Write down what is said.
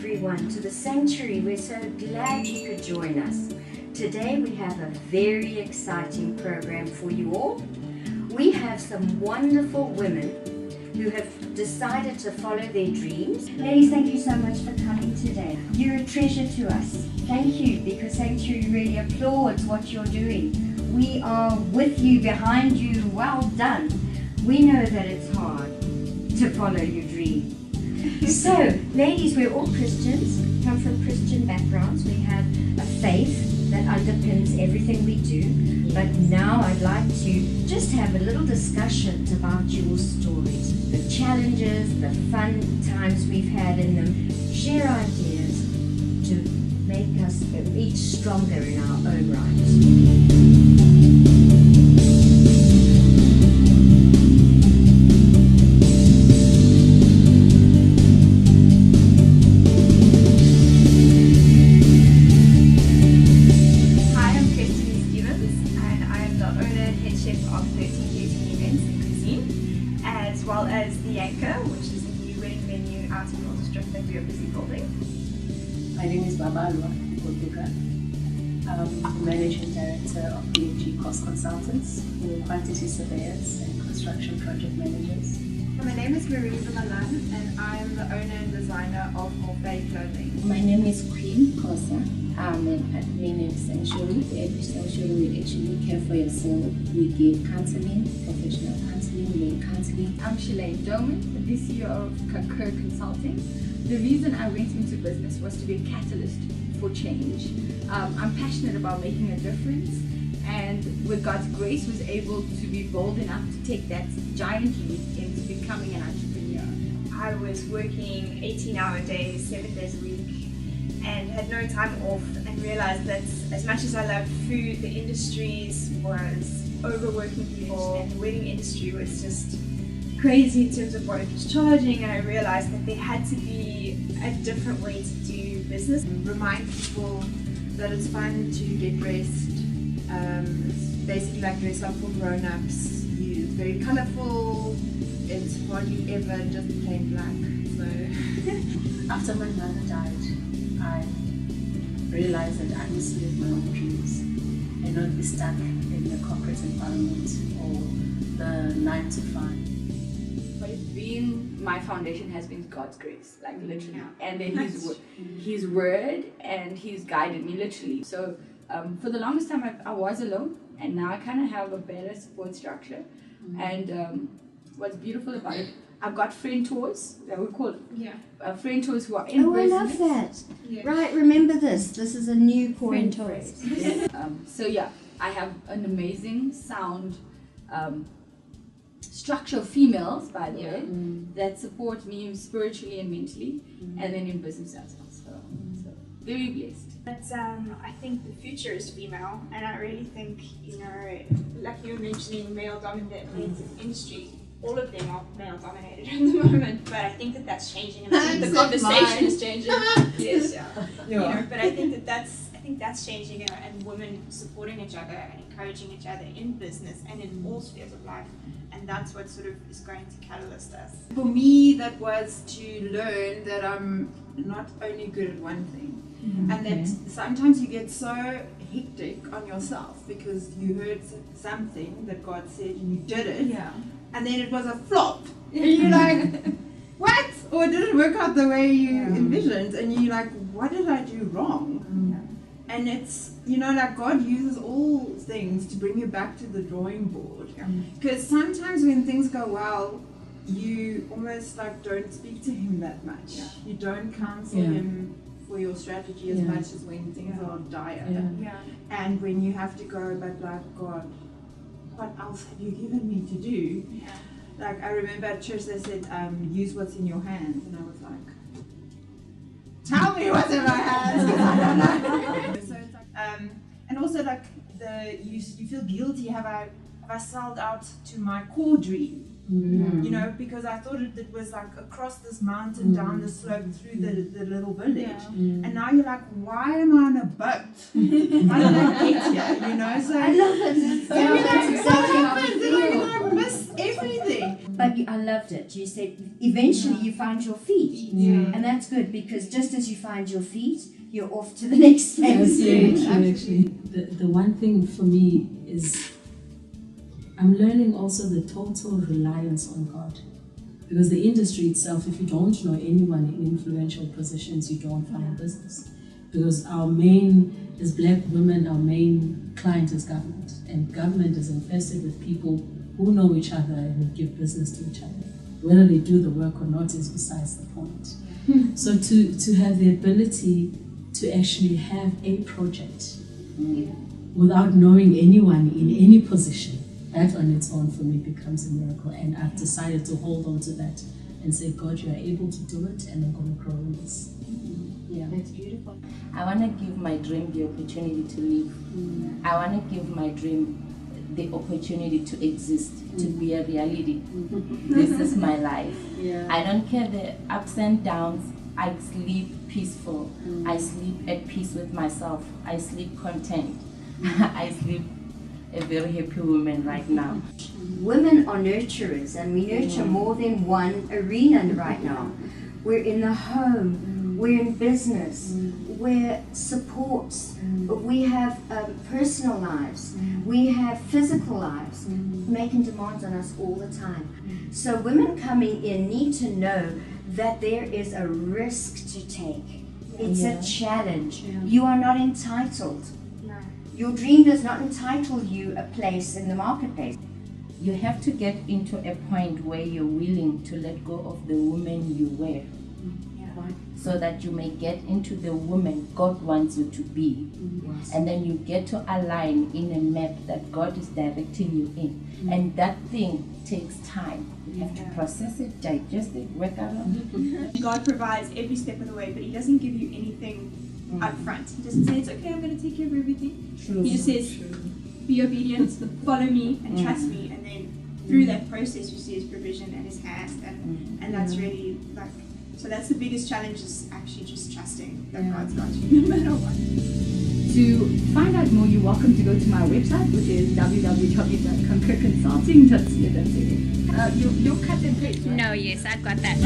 everyone to the Sanctuary. We're so glad you could join us. Today we have a very exciting program for you all. We have some wonderful women who have decided to follow their dreams. Ladies, thank you so much for coming today. You're a treasure to us. Thank you, because Sanctuary really applauds what you're doing. We are with you, behind you. Well done. We know that it's hard to follow your dream. So, ladies, we're all Christians, come from Christian backgrounds. We have a faith that underpins everything we do. But now I'd like to just have a little discussion about your stories, the challenges, the fun times we've had in them. Share ideas to make us each stronger in our own right. My name is Babalwa Kotuka. I'm the Managing Director of BFG Cost Consultants, we're quantity surveyors and construction project managers. My name is Marisa Malan and I am the owner and designer of Morphe Clothing. My name is Queen Kosa. I'm an admin at Sanctuary. At Sanctuary, we actually care for yourself. We give counseling, professional counseling, lay counseling. I'm Shalane Doman, the CEO of Kakir Consulting. The reason I went into business was to be a catalyst for change. I'm passionate about making a difference, and with God's grace was able to be bold enough to take that giant leap into becoming an entrepreneur. I was working 18-hour days, 7 days a week, and had no time off, and realized that as much as I loved food, the industries was overworking people, and the wedding industry was just crazy in terms of what it was charging, and I realized that there had to be a different way to do business. Remind people that it's fun to get dressed. It's basically like dress up for grown-ups. It's very colourful. It's hardly ever just plain black. So After my mother died, I realized that I must live my own dreams and not be stuck in the corporate environment or the 9 to 5. But it's been, my foundation has been God's grace, like literally. And then his word, and He's guided me literally. So for the longest time I was alone, and now I kind of have a better support structure. And what's beautiful about it, I've got friend tours, that we call it. Friend tours who are in business. I love that. Right, remember this. This is a new coin phrase. So yeah, I have an amazing sound structure of females, by the way, that support me spiritually and mentally, and then in business as well. So very blessed. But I think the future is female, and I really think, like you were mentioning, male-dominated industries, all of them are male-dominated at the moment. But I think that that's changing, and I think the conversation is changing. Yes, but I think that's changing, and women supporting each other and encouraging each other in business and in all spheres of life, and that's what sort of is going to catalyst us. for me, that was to learn that I'm not only good at one thing, and that sometimes you get so hectic on yourself because you heard something that God said and you did it, and then it was a flop, and you're like, what? Or it didn't work out the way you envisioned, and you're like, what did I do wrong? And it's, like God uses all things to bring you back to the drawing board. Because sometimes when things go well, you almost like don't speak to Him that much. You don't counsel Him for your strategy as much as when things are dire. And when you have to go, but like, God, what else have you given me to do? Like, I remember at church they said, use what's in your hands. And I was like, tell me what's in my hands, because I don't know. So it's like, and also like you feel guilty. Have I sold out to my core dream? Because I thought it was like across this mountain, down the slope, through the little village, and now you're like, why am I on a boat? How did I get here? So I love it. That's exactly how I feel. I miss everything. But I loved it. You said eventually you find your feet. And that's good, because just as you find your feet, you're off to the next phase. That's very true, actually. The one thing for me is I'm learning also the total reliance on God. Because the industry itself, if you don't know anyone in influential positions, you don't find business. Because our main, as black women, our main client is government. And government is infested with people who know each other and who give business to each other. Whether they do the work or not is besides the point. So to have the ability to actually have a project without knowing anyone in any position, that on its own for me becomes a miracle. And I've decided to hold on to that and say, God, you are able to do it, and I'm going to grow in this. Yeah. That's beautiful. I want to give my dream the opportunity to live. I want to give my dream the opportunity to exist, to be a reality. This is my life. I don't care the ups and downs. I sleep peaceful. I sleep at peace with myself. I sleep content. I sleep a very happy woman right now. Women are nurturers, and we nurture more than one arena right now. We're in the home, we're in business, we're supports, we have personal lives, we have physical lives, making demands on us all the time. So women coming in need to know that there is a risk to take. It's a challenge. You are not entitled. Your dream does not entitle you a place in the marketplace. You have to get into a point where you're willing to let go of the woman you were, so that you may get into the woman God wants you to be. And then you get to align in a map that God is directing you in. And that thing takes time. You have to process it, digest it, work around it. God provides every step of the way, but He doesn't give you anything up front. He doesn't say, it's okay, I'm going to take care of everything. He just says, be obedient, follow me, and trust me. And then through that process, you see His provision and His hand. And that's really like, so that's the biggest challenge, is actually just trusting that God's got you no matter what. To find out more, you're welcome to go to my website, which is www.concurconsulting.co.za. You'll cut and paste, right? No, yes, I've got that.